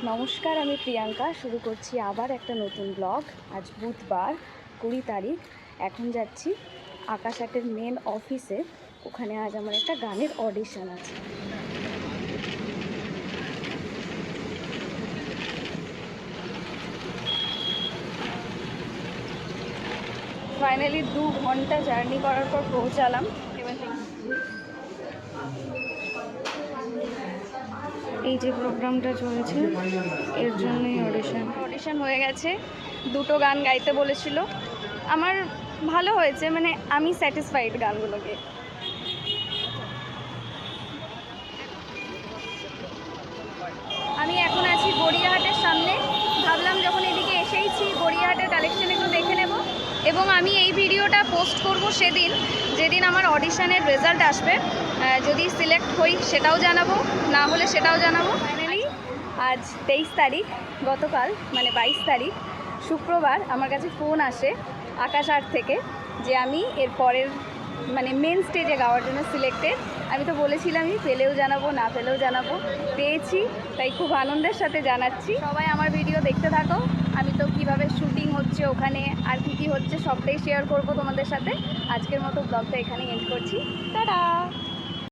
নমস্কার, আমি প্রিয়াঙ্কা। শুরু করছি আবার একটা নতুন ব্লগ। আজ বুধবার 20 তারিখ। এখন যাচ্ছি আকাশ আর্টের মেন অফিসে। ওখানে আজ আমার একটা গানের অডিশন আছে। ফাইনালি 2 ঘন্টা জার্নি করার পর পৌঁছালাম। এই যে প্রোগ্রামটা চলছে, এর জন্যই অডিশন হয়ে গেছে। 2টো গান গাইতে বলেছিল। আমার ভালো হয়েছে, মানে আমি স্যাটিসফাইড গানগুলোকে। আমি এখন আছি গড়িয়াহাটের সামনে। ভাবলাম যখন এদিকে এসেইছি, গড়িয়াহাটের কালেকশন একটু দেখে নেব। এবং আমি এই ভিডিওটা পোস্ট করব সেদিন, যেদিন আমার অডিশনের রেজাল্ট আসবে। যদি সিলেক্ট হই সেটাও জানাবো, না হলে সেটাও জানাবো। ফাইনালি আজ 23 তারিখ, গতকাল মানে 22 তারিখ শুক্রবার আমার কাছে ফোন আসে আকাশ আর্ট থেকে যে আমি এর পরের মানে মেন স্টেজে গাওয়ার জন্য সিলেক্টেড। আমি তো বলেছিলামই, পেলেও জানাবো, না পেলেও জানাবো। পেয়েছি, তাই খুব আনন্দের সাথে জানাচ্ছি। সবাই আমার ভিডিও দেখতে থাকো। আমি তো কিভাবে শুটিং হচ্ছে ওখানে আর কী হচ্ছে সবটাই শেয়ার করব তোমাদের সাথে। আজকের মতো ব্লগটা এখানে এন্ড করছি। টাটা।